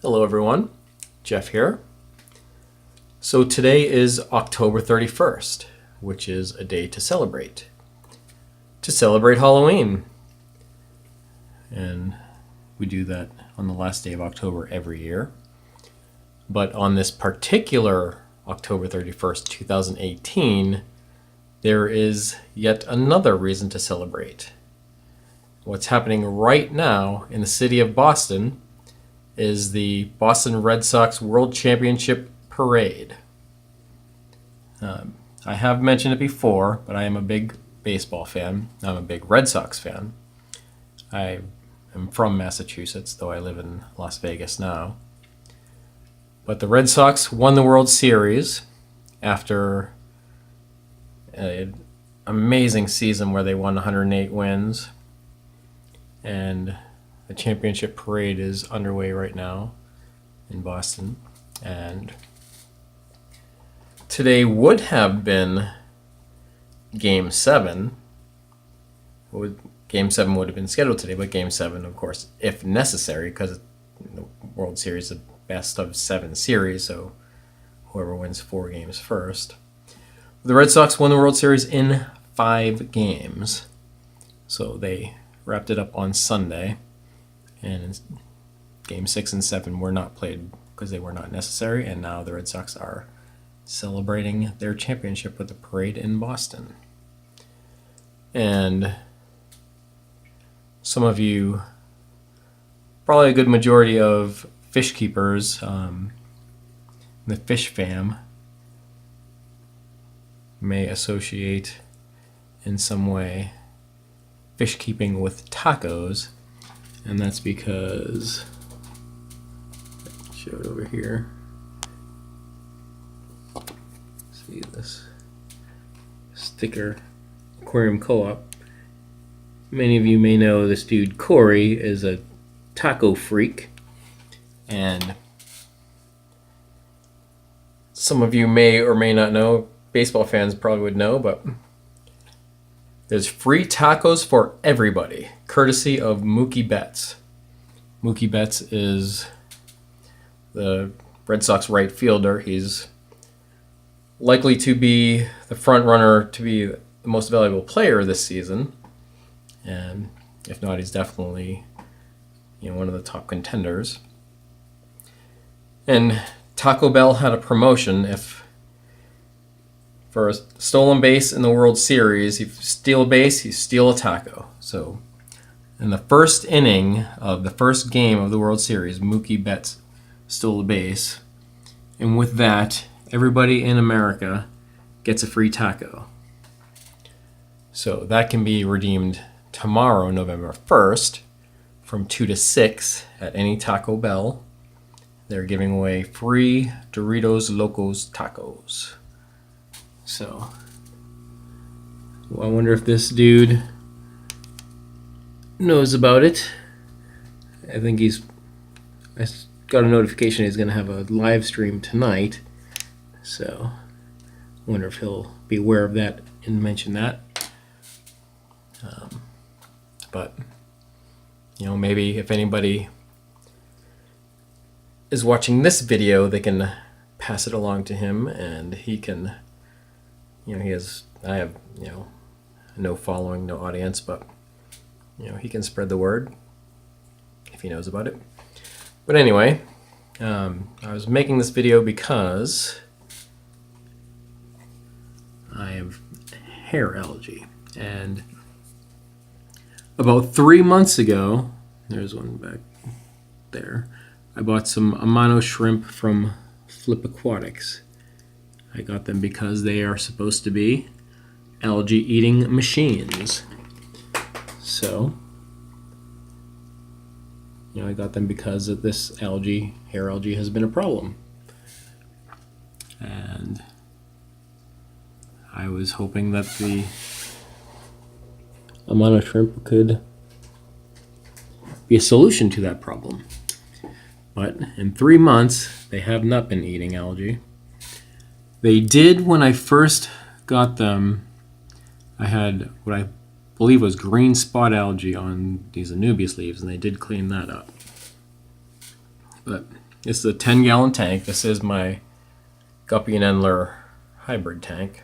Hello everyone, Jeff here. So today is October 31st, which is a day to celebrate. To celebrate Halloween. And we do that on the last day of October every year. But on this particular October 31st, 2018, there is yet another reason to celebrate. What's happening right now in the city of Boston is the Boston Red Sox World Championship Parade. I have mentioned it before, but I am a big baseball fan. I'm a big Red Sox fan. I am from Massachusetts, though I live in Las Vegas now. But the Red Sox won the World Series after an amazing season where they won 108 wins. And the championship parade is underway right now in Boston. And today would have been Game 7. Game 7 would have been scheduled today, but Game 7, of course, if necessary, because the World Series is a best of 7 series, so whoever wins 4 games first. The Red Sox won the World Series in 5 games. So they wrapped it up on Sunday. And Game 6 and 7 were not played because they were not necessary, and now the Red Sox are celebrating their championship with a parade in Boston. And some of you, probably a good majority of fish keepers, the fish fam, may associate in some way fish keeping with tacos. And that's because, I'll show it over here. See this sticker, Aquarium Co-op. Many of you may know this dude Corey is a taco freak, and some of you may or may not know. Baseball fans probably would know, but there's free tacos for everybody, courtesy of Mookie Betts. Mookie Betts is the Red Sox right fielder. He's likely to be the front runner to be the most valuable player this season. And if not, he's definitely one of the top contenders. And Taco Bell had a promotion. If for a stolen base in the World Series, if you steal a base, you steal a taco. So in the first inning of the first game of the World Series, Mookie Betts stole a base. And with that, everybody in America gets a free taco. So that can be redeemed tomorrow, November 1st, from 2 to 6 at any Taco Bell. They're giving away free Doritos Locos tacos. So, I wonder if this dude knows about it. I think I got a notification he's going to have a live stream tonight. So, I wonder if he'll be aware of that and mention that. But, maybe if anybody is watching this video, they can pass it along to him, and he can, I have, no following, no audience, but, he can spread the word if he knows about it. But anyway, I was making this video because I have hair algae, and about 3 months ago, there's one back there, I bought some Amano shrimp from Flip Aquatics. I got them because they are supposed to be algae eating machines. So, I got them because of this hair algae has been a problem. And I was hoping that the Amano shrimp could be a solution to that problem. But in 3 months, they have not been eating algae. They did when I first got them. I had what I believe was green spot algae on these Anubias leaves, and they did clean that up. But This is a 10-gallon tank. This is my guppy and endler hybrid tank.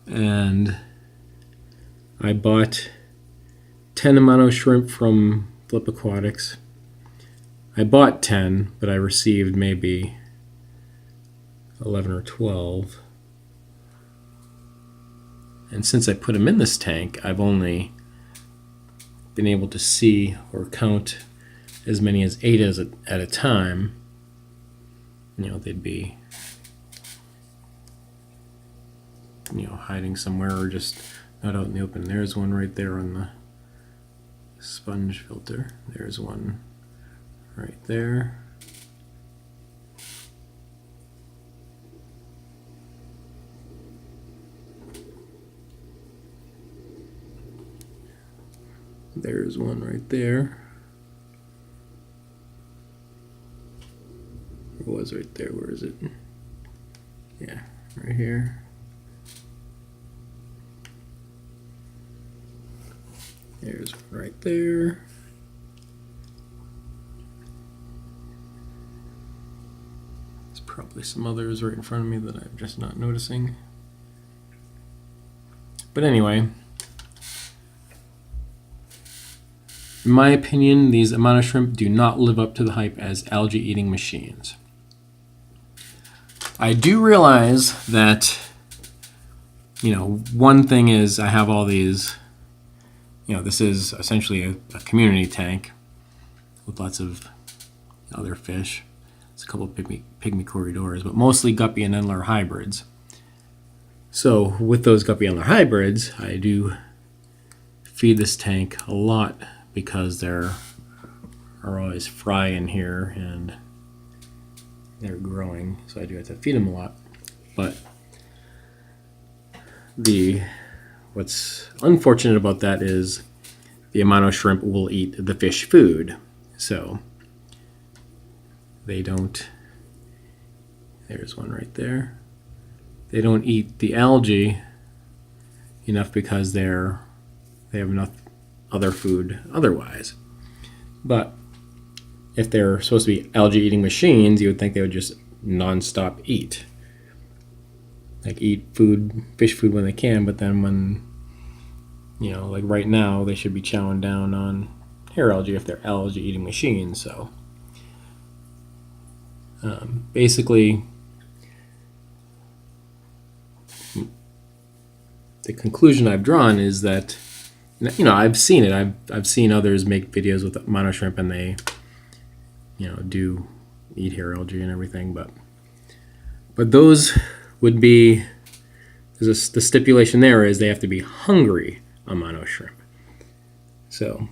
And I bought 10 Amano shrimp from Flip Aquatics. I bought 10, but I received maybe 11 or 12. And since I put them in this tank, I've only been able to see or count as many as 8 at a time. You know, they'd be, you know, hiding somewhere or just not out in the open. There's one right there on the sponge filter. There's one right there. There's one right there. It was right there. Where is it? Yeah, right here. There's one right there. There's probably some others right in front of me that I'm just not noticing. But anyway, in my opinion, these Amano shrimp do not live up to the hype as algae-eating machines. I do realize that, you know, one thing is I have all these, you know, this is essentially a community tank with lots of other fish. It's a couple of pygmy corridors, but mostly guppy and endler hybrids. So with those guppy endler hybrids, I do feed this tank a lot because there are always fry in here and they're growing, so I do have to feed them a lot. But what's unfortunate about that is the Amano shrimp will eat the fish food. So they don't, there's one right there. They don't eat the algae enough because they have enough other food otherwise. But if they're supposed to be algae eating machines, you would think they would just non-stop eat. Like eat food, fish food when they can, but then when, you know, like right now, they should be chowing down on hair algae if they're algae eating machines. So basically, the conclusion I've drawn is that, you know, I've seen it. I've seen others make videos with Amano shrimp and they, you know, do eat hair algae and everything, but those would be, the stipulation there is they have to be hungry Amano shrimp. So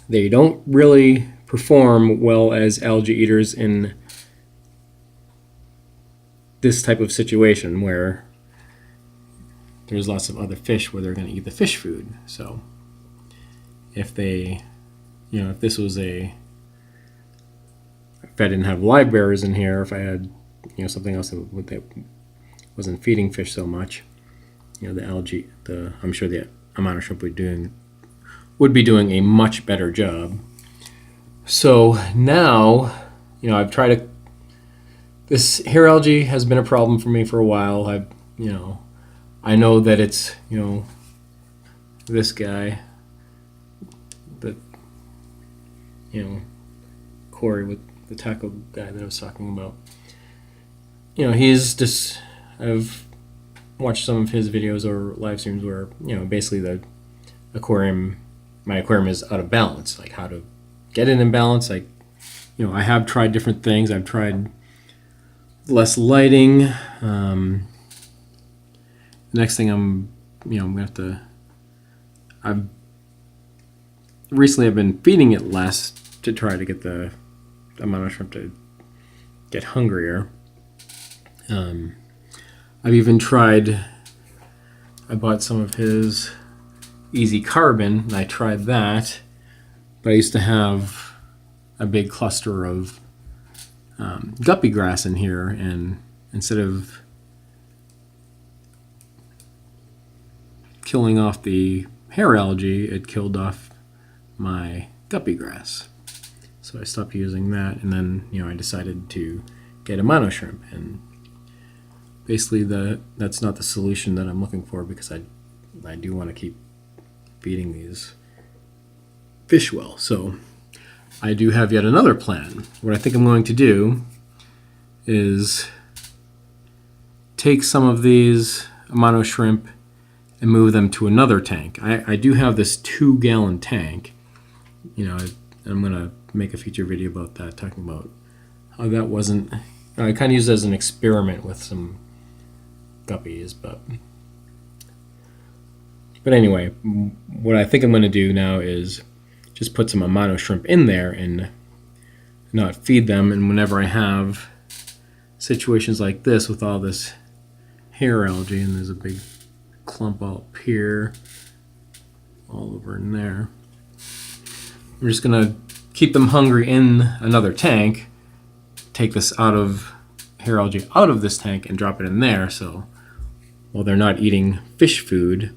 they don't really perform well as algae eaters in this type of situation where there's lots of other fish where they're going to eat the fish food. So if they, you know, if this was if I didn't have live bearers in here, if I had, you know, something else that wasn't feeding fish so much, you know, the algae, I'm sure the Amano shrimp would be doing a much better job. So now, you know, I've tried to, this hair algae has been a problem for me for a while. I know that it's, you know, this guy, that, you know, Corey with the taco guy that I was talking about. You know, he's just, I've watched some of his videos or live streams where, you know, basically my aquarium is out of balance, like how to get it in balance. Like, you know, I have tried different things. I've tried less lighting. The next thing I'm gonna have to, I've been feeding it less to try to get the Amano shrimp to get hungrier. I've even tried, I bought some of his Easy Carbon, and I tried that, but I used to have a big cluster of guppy grass in here, and instead of killing off the hair algae, it killed off my guppy grass. So I stopped using that, and then I decided to get Amano shrimp, and basically that's not the solution that I'm looking for, because I do want to keep feeding these fish well. So I do have yet another plan. What I think I'm going to do is take some of these Amano shrimp and move them to another tank. I do have this 2-gallon tank. I'm going to make a future video about that, talking about how that wasn't... I kind of used it as an experiment with some guppies, but anyway, what I think I'm going to do now is just put some Amano shrimp in there and not feed them. And whenever I have situations like this with all this hair algae, and there's a big clump all up here, all over in there, I'm just going to keep them hungry in another tank, take this hair algae out of this tank and drop it in there, so while they're not eating fish food,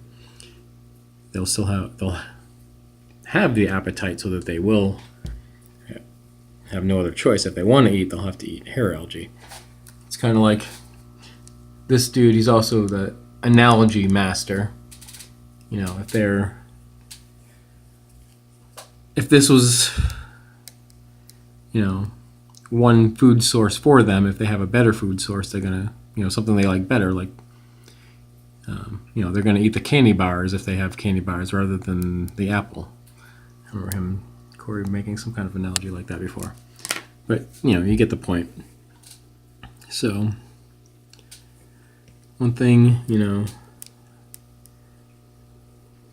they'll have the appetite, so that they will have no other choice. If they want to eat, they'll have to eat hair algae. It's kind of like this dude, he's also the analogy master. If this was one food source for them, if they have a better food source, they're gonna something they like better, like they're gonna eat the candy bars if they have candy bars rather than the apple. I remember Corey making some kind of analogy like that before, but you get the point. So one thing,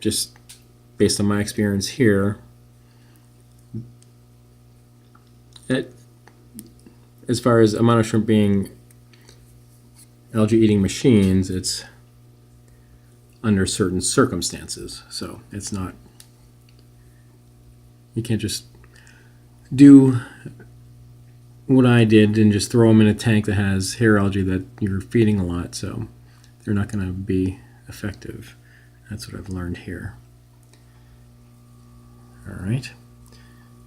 just based on my experience here, as far as Amano shrimp being algae eating machines, it's under certain circumstances. So it's not, you can't just do what I did and just throw them in a tank that has hair algae that you're feeding a lot, so they're not going to be effective. That's what I've learned here. All right.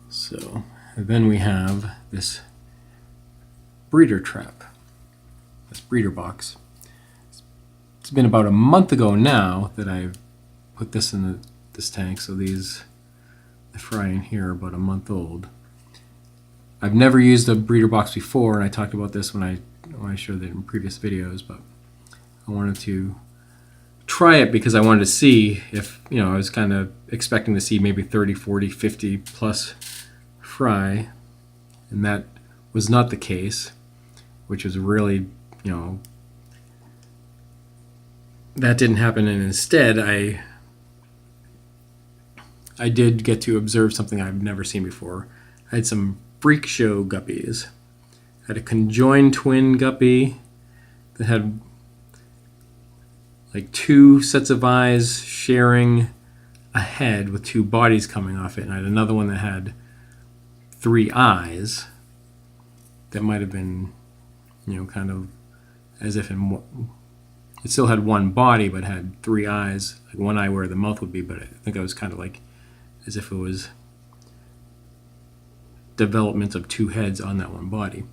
So then we have this breeder trap, this breeder box. It's been about a month ago now that I've put this in this tank, so the fry in here are about a month old. I've never used a breeder box before, and I talked about this when I showed it in previous videos, but I wanted to try it because I wanted to see if, I was kind of expecting to see maybe 30, 40, 50 plus fry, and that was not the case, which was really, that didn't happen, and instead I did get to observe something I've never seen before. I had some freak show guppies. I had a conjoined twin guppy that had like 2 sets of eyes sharing a head with 2 bodies coming off it, and I had another one that had 3 eyes that might have been, kind of as if it still had 1 body but had 3 eyes, like 1 eye where the mouth would be, but I think it was kind of like as if it was development of 2 heads on that 1 body.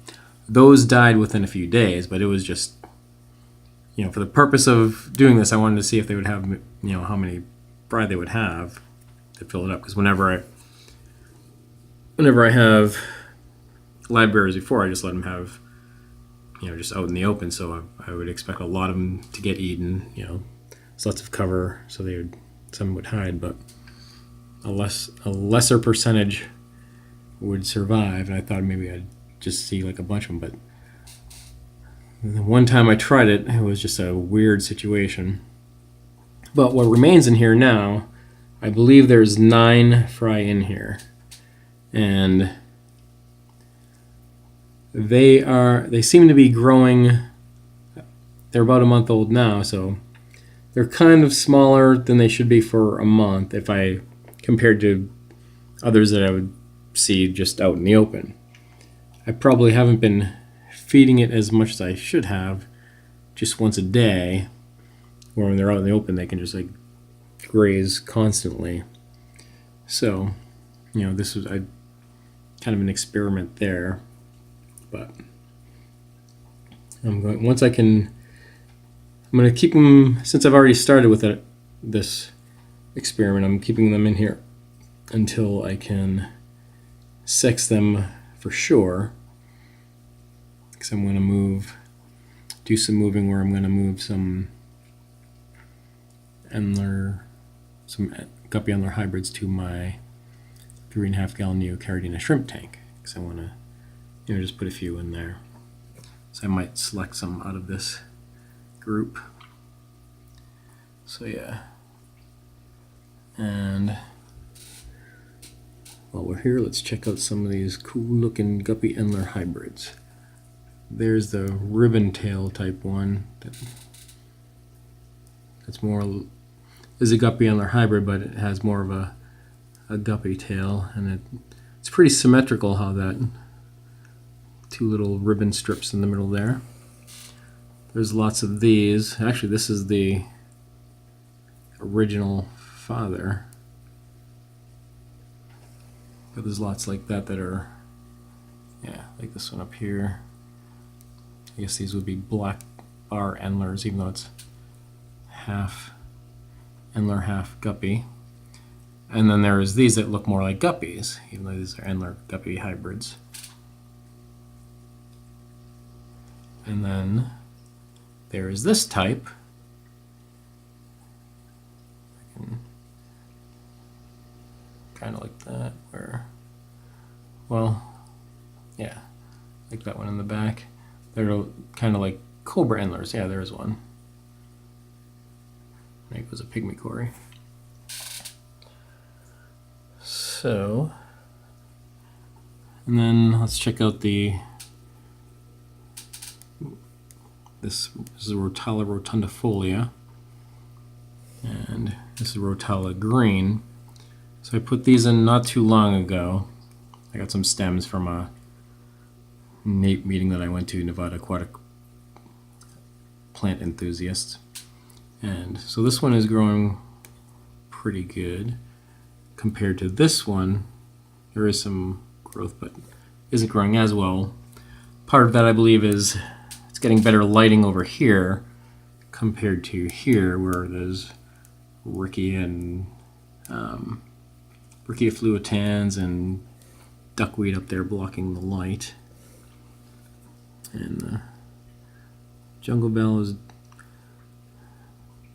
Those died within a few days, but it was just, for the purpose of doing this, I wanted to see if they would have, how many fry they would have to fill it up. Because whenever I have live bearers before, I just let them have, just out in the open. So I would expect a lot of them to get eaten. There's lots of cover, so some would hide, but a lesser percentage would survive. And I thought maybe I'd just see like a bunch of them, but the one time I tried it, it was just a weird situation. But what remains in here now, I believe there's 9 fry in here, and they seem to be growing. They're about a month old now, so they're kind of smaller than they should be for a month if I compared to others that I would see just out in the open. I probably haven't been feeding it as much as I should have, just once a day, where when they're out in the open they can just like graze constantly. So, this was kind of an experiment there. But I'm going, once I can, I'm going to keep them, since I've already started with this experiment, I'm keeping them in here until I can sex them for sure. Because I'm going to do some moving where I'm going to move some guppy endler hybrids to my 3.5 gallon Neocaridina shrimp tank. Because I want to, just put a few in there. So I might select some out of this group. So yeah. And while we're here, let's check out some of these cool looking guppy endler hybrids. There's the ribbon tail type one. That's more is a guppy endler hybrid, but it has more of a guppy tail, and it's pretty symmetrical how that two little ribbon strips in the middle there. There's lots of these. Actually, this is the original father. But there's lots like that are, yeah, like this one up here. I guess these would be black bar endlers, even though it's half endler, half guppy. And then there's these that look more like guppies, even though these are endler guppy hybrids. And then there is this type. Kind of like that, where, well, yeah, like that one in the back. They're kind of like cobra endlers. Yeah, there's one. I think it was a pygmy cory. So, and then let's check out this is a Rotala rotundifolia, and this is Rotala green. So I put these in not too long ago. I got some stems from a NAPE meeting that I went to, Nevada Aquatic Plant Enthusiasts. And so this one is growing pretty good compared to this one. There is some growth, but isn't growing as well. Part of that, I believe, is it's getting better lighting over here compared to here, where there's Rickia and Rickia fluitans and duckweed up there blocking the light. And the jungle bell is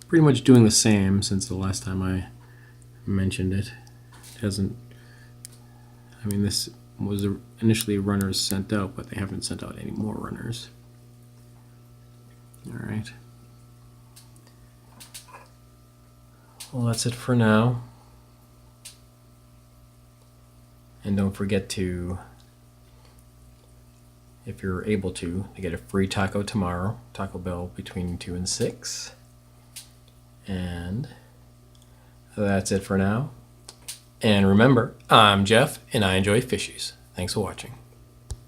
pretty much doing the same since the last time I mentioned it. It hasn't, I mean, this was initially runners sent out, but they haven't sent out any more runners. All right. Well, that's it for now. And don't forget to, if you're able to get a free taco tomorrow, Taco Bell between 2 and 6. And that's it for now. And remember, I'm Jeff, and I enjoy fishies. Thanks for watching.